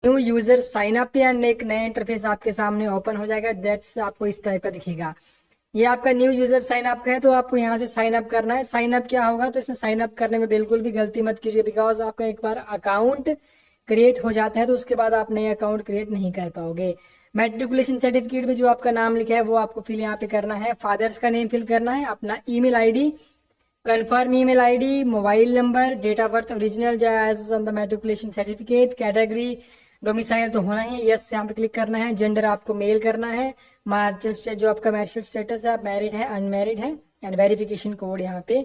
New user sign up and एक नया interface आपके सामने ओपन हो जाएगा। दैट्स आपको इस टाइप का दिखेगा। ये आपका न्यू यूजर साइन अप है, तो आपको यहाँ से साइन अप करना है। साइन अप क्या होगा, तो इसमें साइन अप करने में बिल्कुल भी गलती मत कीजिए, बिकॉज आपका एक बार अकाउंट क्रिएट हो जाता है तो उसके बाद आप नए अकाउंट क्रिएट नहीं कर पाओगे। मैट्रिकुलेशन सर्टिफिकेट में जो आपका नाम लिखा है वो आपको फिल यहाँ पे करना है। फादर्स का नेम फिल करना है, अपना email ID, confirm email ID, mobile number, date of birth original age on the matriculation certificate, category domicile तो होना ही, यस यहाँ पे क्लिक करना है। जेंडर आपको मेल करना है। मार्जिनल स्टेट जो आपका मैरिटल स्टेटस है, आप मैरिड है अनमैरिड है, एंड वेरिफिकेशन कोड यहाँ पे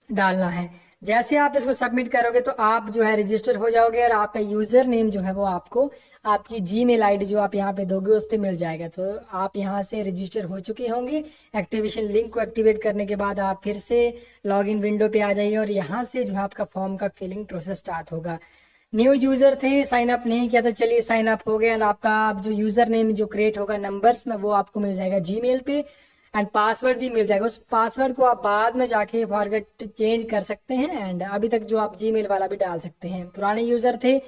डालना है। जैसे आप इसको सबमिट करोगे तो आप जो है रजिस्टर हो जाओगे, और आपका यूजर नेम जो है वो आपको आपकी जीमेल आईडी जो आप यहाँ पे दोगे उस पर मिल जाएगा। तो आप यहाँ से रजिस्टर हो चुके होंगे। एक्टिवेशन लिंक को एक्टिवेट करने के बाद आप फिर से लॉगिन विंडो पे आ जाइए, और यहाँ से जो है आपका फॉर्म का फिलिंग प्रोसेस स्टार्ट होगा। न्यू यूजर थे, साइन अप नहीं किया था, चलिए साइन अप हो गया। एंड आपका जो यूजर नेम जो क्रिएट होगा नंबर्स में वो आपको मिल जाएगा जीमेल पे, एंड पासवर्ड भी मिल जाएगा। उस पासवर्ड को आप बाद में जाके फॉरगेट चेंज कर सकते हैं, एंड अभी तक जो आप जीमेल वाला भी डाल सकते हैं। पुराने यूजर थे,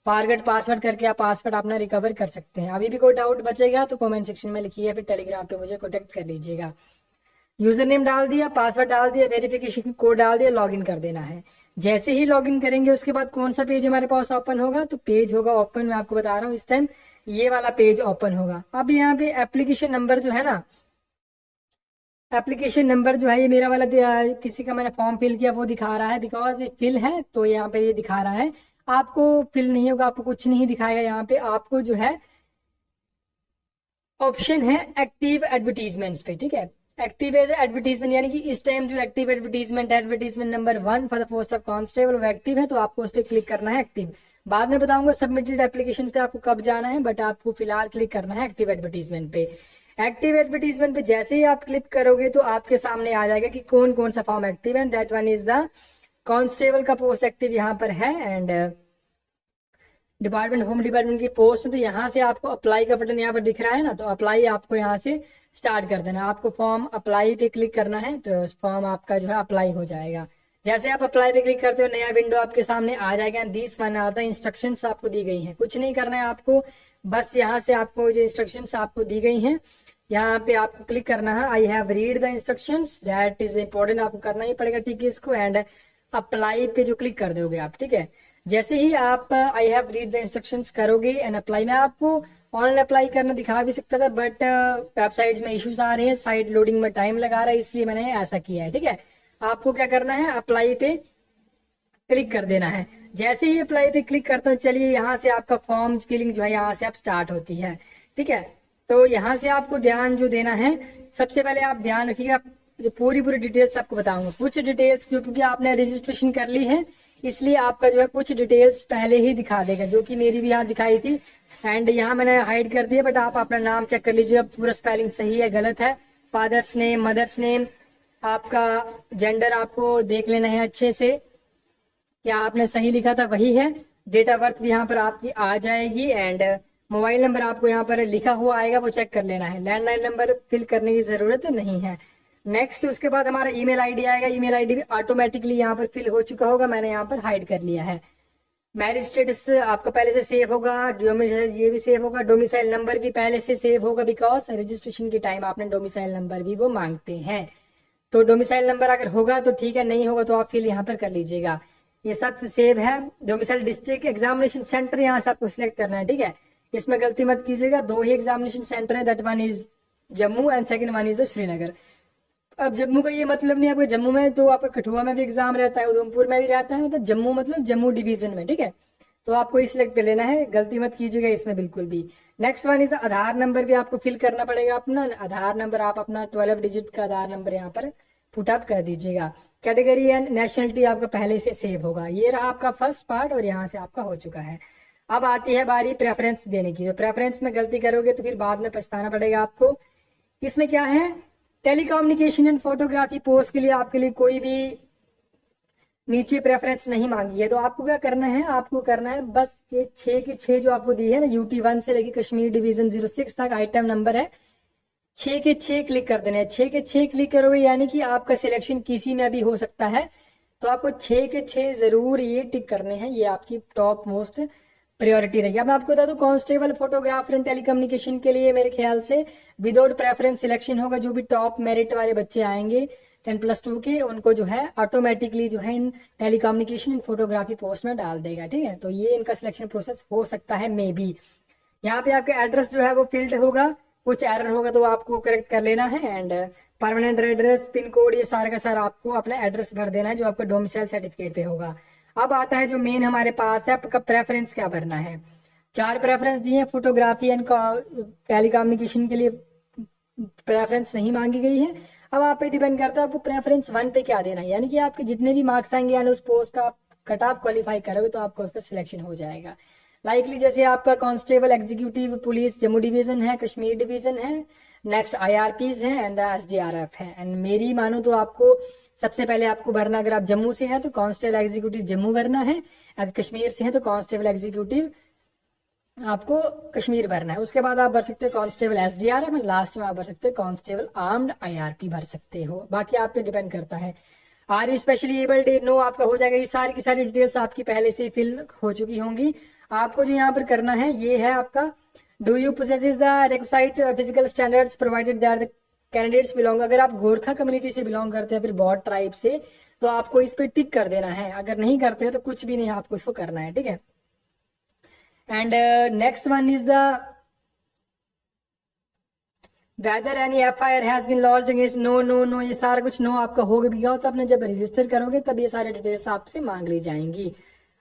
फॉरगेट पासवर्ड करके आप पासवर्ड अपना रिकवर कर सकते हैं। अभी भी कोई डाउट बचेगा तो कमेंट सेक्शन में लिखिए, फिर टेलीग्राम पे मुझे कॉन्टेक्ट कर लीजिएगा। यूजर नेम डाल दिया, पासवर्ड डाल दिया, वेरिफिकेशन कोड डाल दिया, लॉगिन कर देना है। जैसे ही लॉगिन करेंगे उसके बाद कौन सा पेज हमारे पास ओपन होगा, तो पेज होगा ओपन, मैं आपको बता रहा हूँ इस टाइम ये वाला पेज ओपन होगा। अब यहाँ पे एप्लीकेशन नंबर जो है ना, एप्लीकेशन नंबर जो है ये मेरा वाला किसी का मैंने फॉर्म फिल किया वो दिखा रहा है, बिकॉज ये फिल है तो यहाँ पे ये दिखा रहा है। आपको फिल नहीं होगा, आपको कुछ नहीं दिखाएगा। यहाँ पे आपको जो है ऑप्शन है एक्टिव एडवर्टीजमेंट्स पे, ठीक है। एक्टिव एडवर्टीजमेंट यानी कि इस टाइम जो active advertisement number 1 for the post of constable वो एक्टिव है, तो आपको उस पर क्लिक करना है एक्टिव। बाद में बताऊंगा सबमिटेड एप्लीकेशन पे आपको कब जाना है, बट आपको फिलहाल क्लिक करना है एक्टिव एडवर्टीजमेंट पे। एक्टिव एडवर्टीजमेंट पे जैसे ही आप क्लिक करोगे तो आपके सामने आ जाएगा कि कौन कौन सा फॉर्म एक्टिव है। That one is the constable का पोस्ट एक्टिव यहाँ पर है, एंड डिपार्टमेंट होम डिपार्टमेंट की पोस्ट। तो यहाँ से आपको अप्लाई का बटन यहाँ पर दिख रहा है ना, तो अप्लाई आपको यहाँ से स्टार्ट कर देना। आपको फॉर्म अप्लाई पे क्लिक करना है, तो फॉर्म आपका जो है अप्लाई हो जाएगा। जैसे आप अप्लाई पे क्लिक करते हो नया विंडो आपके सामने आ जाएगा। This one are the instructions आपको दी गई हैं, कुछ नहीं करना है आपको, बस यहाँ से आपको जो इंस्ट्रक्शंस आपको दी गई हैं यहाँ पे आपको क्लिक करना है। I have read the instructions, that is important, आपको करना ही पड़ेगा, ठीक है इसको। एंड अप्लाई पे जो क्लिक कर दोगे आप, ठीक है। जैसे ही आप I have read the instructions करोगे एंड अप्लाई, मैं आपको ऑनलाइन अप्लाई करना दिखा भी सकता था, बट वेबसाइट्स में इश्यूज आ रहे हैं, साइट लोडिंग में टाइम लगा रहा है, इसलिए मैंने ऐसा किया है, ठीक है। आपको क्या करना है, अप्लाई पे क्लिक कर देना है। जैसे ही अप्लाई पे क्लिक करता हूँ, चलिए यहाँ से आपका फॉर्म फिलिंग जो है यहाँ से आप स्टार्ट होती है, ठीक है। तो यहाँ से आपको ध्यान जो देना है, सबसे पहले आप ध्यान रखिएगा, जो पूरी डिटेल्स आपको बताऊंगा। कुछ डिटेल्स क्योंकि आपने रजिस्ट्रेशन कर ली है इसलिए आपका जो है कुछ डिटेल्स पहले ही दिखा देगा, जो कि मेरी भी यहाँ दिखाई थी, एंड यहाँ मैंने हाइड कर दिया, बट आप अपना नाम चेक कर लीजिए पूरा स्पेलिंग सही है गलत है। फादर्स नेम, मदर्स नेम, आपका जेंडर आपको देख लेना है अच्छे से, क्या आपने सही लिखा था वही है। डेट ऑफ बर्थ भी यहाँ पर आपकी आ जाएगी, एंड मोबाइल नंबर आपको यहाँ पर लिखा हुआ आएगा, वो चेक कर लेना है। लैंडलाइन नंबर फिल करने की जरूरत नहीं है। नेक्स्ट उसके बाद हमारा ईमेल आईडी आएगा। ईमेल आईडी भी ऑटोमेटिकली यहाँ पर फिल हो चुका होगा, मैंने यहाँ पर हाइड कर लिया है। मैरिज स्टेटस आपका पहले से सेव होगा, डोमिसाइल ये भी सेव होगा, डोमिसाइल नंबर भी पहले से सेव होगा, बिकॉज रजिस्ट्रेशन के टाइम आपने डोमिसाइल नंबर भी वो मांगते हैं। तो डोमिसाइल नंबर अगर होगा तो ठीक है, नहीं होगा तो आप फिल यहाँ पर कर लीजिएगा। ये सब सेव है। डोमिसाइल डिस्ट्रिक्ट एग्जामिनेशन सेंटर यहाँ से आपको सिलेक्ट करना है, ठीक है। इसमें गलती मत कीजिएगा, 2 ही एग्जामिनेशन सेंटर है, that one is Jammu and second one is Srinagar. अब जम्मू का ये मतलब नहीं आपको जम्मू में, तो आपका कठुआ में भी एग्जाम रहता है, उधमपुर में भी रहता है, मतलब जम्मू मतलब जम्मू डिवीजन में, ठीक है। तो आपको ये सिलेक्ट कर लेना है, गलती मत कीजिएगा इसमें बिल्कुल भी। Next one is Aadhaar number भी आपको फिल करना पड़ेगा अपना आधार नंबर। आप अपना 12 डिजिट का आधार नंबर यहाँ पर पुट अप कर दीजिएगा। कैटेगरी एंड नेशनलिटी आपका पहले से सेव होगा। ये रहा आपका फर्स्ट पार्ट, और यहाँ से आपका हो चुका है। अब आती है बारी प्रेफरेंस देने की। तो प्रेफरेंस में गलती करोगे तो फिर बाद में पछताना पड़ेगा आपको। इसमें क्या है, टेलीकम्युनिकेशन एंड फोटोग्राफी पोस्ट के लिए आपके लिए कोई भी नीचे प्रेफरेंस नहीं मांगी है। तो आपको क्या करना है, आपको करना है बस ये 6 के 6 जो आपको दी है ना, यूटी 1 से लेकर कश्मीर डिवीजन 06 तक आइटम नंबर है, 6 के 6 क्लिक कर देने हैं। 6 के 6 क्लिक करोगे यानी कि आपका सिलेक्शन किसी में भी हो सकता है, तो आपको 6 के 6 जरूर ये टिक करने हैं। ये आपकी टॉप मोस्ट प्रायोरिटी रहेगी। अब मैं आपको बता दूं कांस्टेबल, फोटोग्राफर एंड टेलीकम्युनिकेशन के लिए मेरे ख्याल से विदाउट प्रेफरेंस सिलेक्शन होगा। जो भी टॉप मेरिट वाले बच्चे आएंगे 10+2 के, उनको जो है ऑटोमेटिकली जो है इन टेलीकम्युनिकेशन एंड फोटोग्राफी पोस्ट में डाल देगा, ठीक है। तो ये इनका सिलेक्शन प्रोसेस हो सकता है मे बी। यहाँ पे आपका एड्रेस जो है वो फील्ड होगा, कुछ एरर होगा तो आपको करेक्ट कर लेना है। And permanent address, pin code, ये सारा का सारा आपको अपना एड्रेस भर देना है जो आपका डोमिसाइल सर्टिफिकेट पे होगा। अब आता है जो मेन हमारे पास है, आपका प्रेफरेंस क्या भरना है। 4 प्रेफरेंस दिए हैं। फोटोग्राफी एंड टेलीकम्युनिकेशन के लिए प्रेफरेंस नहीं मांगी गई है। अब आप पे डिपेंड करता है आपको प्रेफरेंस 1 पे क्या देना है, यानी कि आपके जितने भी मार्क्स आएंगे यानी उस पोस्ट का आप कट ऑफ क्वालिफाई करोगे तो आपका उसका सिलेक्शन हो जाएगा। लाइकली जैसे आपका constable, executive police Jammu division है, कश्मीर डिवीजन है, नेक्स्ट IRPs है एंड SDRF है। एंड मेरी मानो तो आपको सबसे पहले आपको भरना, अगर आप जम्मू से हैं तो कांस्टेबल एग्जीक्यूटिव जम्मू भरना है, अगर कश्मीर से हैं तो कांस्टेबल एग्जीक्यूटिव आपको कश्मीर भरना है। उसके बाद आप भर सकते हो कांस्टेबल SDRF, लास्ट में आप भर सकते हो कांस्टेबल आर्म्ड IRP भर सकते हो। बाकी आप पे डिपेंड करता है। Are you specially abled, no आपका हो जाएगा। ये सारी की सारी डिटेल्स आपकी पहले से फिल हो चुकी होंगी। आपको जो यहाँ पर करना है ये है आपका, do you possess the required physical standards provided that the candidates belong. अगर आप गोरखा कम्युनिटी से बिलोंग करते हैं, फिर बॉट ट्राइब से, तो आपको इस पे टिक कर देना है। अगर नहीं करते हो तो कुछ भी नहीं आपको इसको करना है, ठीक है। And next one is the whether any FIR has been launched against, no, ये सारा कुछ नो आपका होगा, बिकॉज आपने जब रजिस्टर करोगे तब ये सारे डिटेल्स आपसे मांग ली जाएंगी।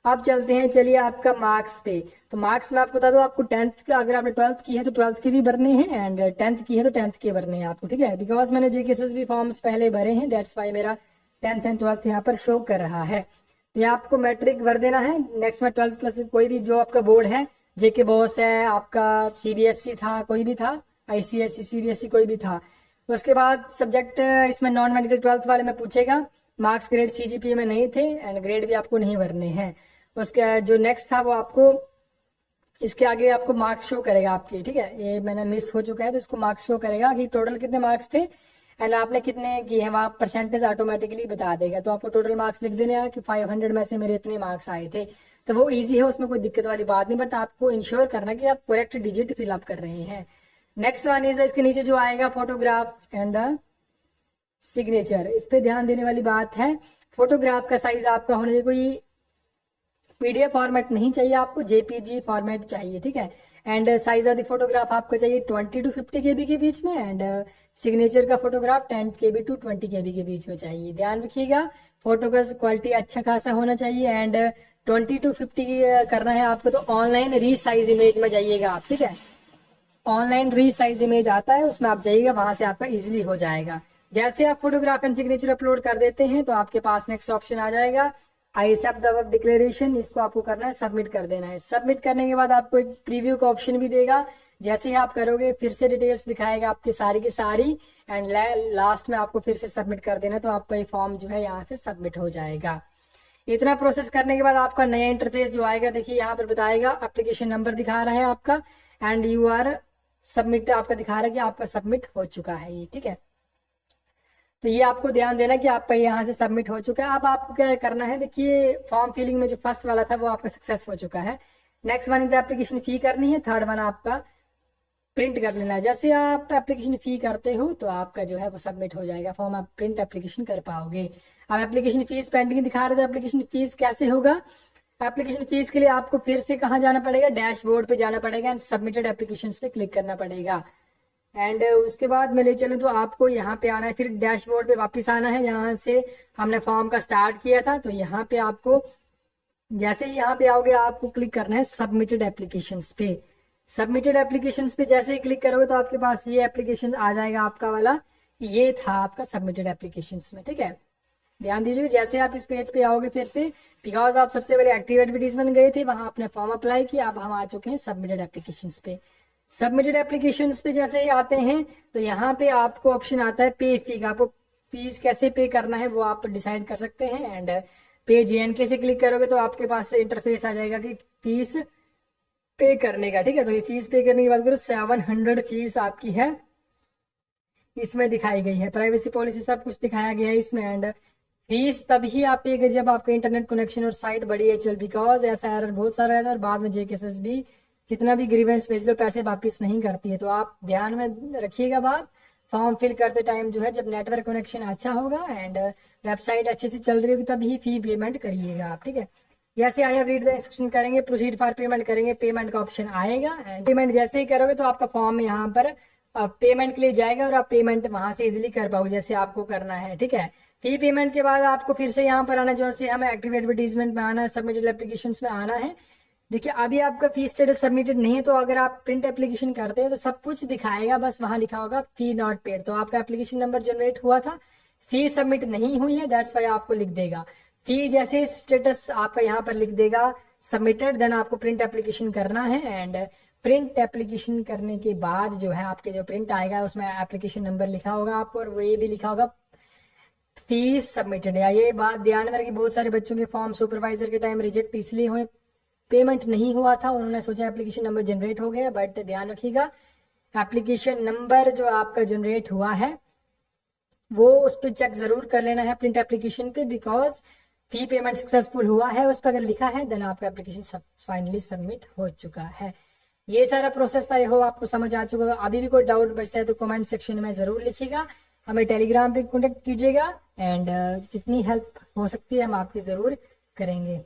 अब चलते हैं, चलिए आपका मार्क्स पे। तो मार्क्स में आपको बता दो, आपको 10th का, अगर आपने 12th की है तो 12th के भी भरने हैं, एंड 10th की है तो 10th के भरने हैं आपको, ठीक है। बिकॉज मैंने JKSS फॉर्म्स पहले भरे हैं, दैट्स वाई मेरा 10th एंड 12th यहाँ पर शो कर रहा है। ये आपको मैट्रिक भर देना है। नेक्स्ट में 12th प्लस कोई भी जो आपका बोर्ड है, JK बोस है आपका, CBSE था, कोई भी था, ICSE CBSE कोई भी था। उसके बाद सब्जेक्ट इसमें नॉन मेडिकल 12th वाले में पूछेगा। मार्क्स ग्रेड CGPA में नहीं थे एंड ग्रेड भी आपको नहीं भरने हैं। उसका जो नेक्स्ट था वो आपको इसके आगे आपको मार्क्स शो करेगा आपके, ठीक है। ये मैंने मिस हो चुका है तो इसको मार्क्स शो करेगा कि टोटल कितने मार्क्स थे एंड आपने कितने किए हैं, वहाँ परसेंटेज ऑटोमेटिकली बता देगा। तो आपको टोटल मार्क्स लिख देने हैं कि 500 में से मेरे इतने मार्क्स आए थे। तो वो इजी है, उसमें कोई दिक्कत वाली बात नहीं, बट आपको इंश्योर करना कि आप करेक्ट डिजिट फिलअप कर रहे हैं। नेक्स्ट वन इज, इसके नीचे जो आएगा फोटोग्राफ एंड द सिग्नेचर, इस पे ध्यान देने वाली बात है। फोटोग्राफ का साइज आपका होना चाहिए, कोई PDF फॉर्मेट नहीं चाहिए आपको, JPG फॉर्मेट चाहिए, ठीक है। And size of the photograph आपको चाहिए 20 to 50 KB के बीच में, एंड सिग्नेचर का फोटोग्राफ 10 KB to 20 KB के बीच में चाहिए। ध्यान रखिएगा, फोटो का क्वालिटी अच्छा खासा होना चाहिए। एंड 20 to 50 करना है आपको तो ऑनलाइन रीसाइज इमेज में जाइएगा आप, ठीक है। ऑनलाइन रीसाइज इमेज आता है, उसमें आप जाइएगा, वहां से आपका इजिली हो जाएगा। जैसे आप फोटोग्राफ एंड सिग्नेचर अपलोड कर देते हैं तो आपके पास नेक्स्ट ऑप्शन आ जाएगा, I accept the above declaration. इसको आपको करना है, सबमिट कर देना है। सबमिट करने के बाद आपको एक प्रीव्यू का ऑप्शन भी देगा। जैसे ही आप करोगे फिर से डिटेल्स दिखाएगा आपकी सारी की सारी, एंड लास्ट में आपको फिर से सबमिट कर देना, तो आपका ये फॉर्म जो है यहाँ से सबमिट हो जाएगा। इतना प्रोसेस करने के बाद आपका नया इंटरफेस जो आएगा, देखिए यहाँ पर बताएगा एप्लीकेशन नंबर दिखा रहा है आपका, एंड यू आर सबमिट आपका दिखा रहा है कि आपका सबमिट हो चुका है ये, ठीक है। तो ये आपको ध्यान देना कि आपका यहाँ से सबमिट हो चुका है। अब आपको क्या करना है, देखिए फॉर्म फिलिंग में जो फर्स्ट वाला था वो आपका सक्सेस हो चुका है। Next one is application fee करनी है, थर्ड वन आपका प्रिंट कर लेना है। जैसे आप एप्लीकेशन फी करते हो तो आपका जो है वो सबमिट हो जाएगा फॉर्म, आप प्रिंट एप्लीकेशन कर पाओगे। अब एप्लीकेशन फीस पेंडिंग दिखा रहे थे, एप्लीकेशन फीस कैसे होगा। एप्लीकेशन फीस के लिए आपको फिर से कहाँ जाना पड़ेगा, डैशबोर्ड पे जाना पड़ेगा एंड सबमिटेड एप्लीकेशन पे क्लिक करना पड़ेगा। एंड उसके बाद मैं ले चलूँ तो आपको यहाँ पे आना है, फिर डैशबोर्ड पे वापस आना है जहाँ से हमने फॉर्म का स्टार्ट किया था। तो यहाँ पे आपको जैसे ही यहाँ पे आओगे आपको क्लिक करना है सबमिटेड एप्लीकेशंस पे। सबमिटेड एप्लीकेशंस पे जैसे ही क्लिक करोगे तो आपके पास ये एप्लीकेशन आ जाएगा आपका वाला, ये था आपका सबमिटेड एप्लीकेशंस में, ठीक है। ध्यान दीजिए, जैसे आप इस पेज पे आओगे फिर से, बिकॉज आप सबसे पहले एक्टिव एडवर्टीजमेंट गए थे, वहां आपने फॉर्म अप्लाई किया, अब हम आ चुके हैं सबमिटेड एप्लीकेशंस पे। सबमिटेड एप्लीकेशंस पे जैसे ही आते हैं तो यहाँ पे आपको ऑप्शन आता है पे फी का, आपको फीस कैसे पे करना है वो आप डिसाइड कर सकते हैं। एंड पे JNK से क्लिक करोगे तो आपके पास इंटरफेस आ जाएगा कि फीस पे करने का, ठीक है। तो ये फीस पे करने की बात करो, 700 फीस आपकी है, इसमें दिखाई गई है। प्राइवेसी पॉलिसी सब कुछ दिखाया गया है इसमें। एंड फीस तभी आप पेगे जब आपका इंटरनेट कनेक्शन और साइट बड़ी है चल, बिकॉज ऐसा एरर बहुत सारा रहता है और बाद में जेकेएसएस भी जितना भी ग्रीवेंस भेज लो पैसे वापस नहीं करती है। तो आप ध्यान में रखिएगा बात, फॉर्म फिल करते टाइम जो है जब नेटवर्क कनेक्शन अच्छा होगा एंड वेबसाइट अच्छे से चल रही होगी तभी फी पेमेंट करिएगा आप, ठीक है। जैसे आई रीड द इंस्ट्रक्शन करेंगे, प्रोसीड फॉर पेमेंट करेंगे, पेमेंट का ऑप्शन आएगा एंड पेमेंट जैसे ही करोगे तो आपका फॉर्म यहाँ पर पेमेंट के लिए जाएगा और आप पेमेंट वहां से इजिली कर पाओगे जैसे आपको करना है, ठीक है। फी पेमेंट के बाद आपको फिर से यहाँ पर आना, जो से हमें एक्टिव एडवर्टीजमेंट में आना है, सबमिटेड एप्लीकेशन में आना है। देखिए अभी आपका फी स्टेटस सबमिटेड नहीं है, तो अगर आप प्रिंट एप्लीकेशन करते हो तो सब कुछ दिखाएगा, बस वहां लिखा होगा फी नॉट पेड। तो आपका एप्लीकेशन नंबर जनरेट हुआ था, फी सबमिट नहीं हुई है, दैट्स वाई आपको लिख देगा फी। जैसे स्टेटस आपका यहाँ पर लिख देगा सबमिटेड, देन आपको प्रिंट एप्लीकेशन करना है एंड प्रिंट एप्लीकेशन करने के बाद जो है आपके जो प्रिंट आएगा उसमें एप्लीकेशन नंबर लिखा होगा आपको और वो ये भी लिखा होगा फीस सबमिटेड है। ये बात ध्यान में रखिए, बहुत सारे बच्चों के फॉर्म सुपरवाइजर के टाइम रिजेक्ट इसलिए हुए, पेमेंट नहीं हुआ था, उन्होंने सोचा एप्लीकेशन नंबर जनरेट हो गया, बट ध्यान रखिएगा एप्लीकेशन नंबर जो आपका जनरेट हुआ है वो उस पर चेक जरूर कर लेना है प्रिंट एप्लीकेशन पे, बिकॉज फी पेमेंट सक्सेसफुल हुआ है उस पर अगर लिखा है देन आपका एप्लीकेशन फाइनली सबमिट हो चुका है। ये सारा प्रोसेस था, ये हो आपको समझ आ चुका होगा। अभी भी कोई डाउट बचता है तो कमेंट सेक्शन में जरूर लिखिएगा, हमें टेलीग्राम पे कॉन्टेक्ट कीजिएगा एंड जितनी हेल्प हो सकती है हम आपकी जरूर करेंगे।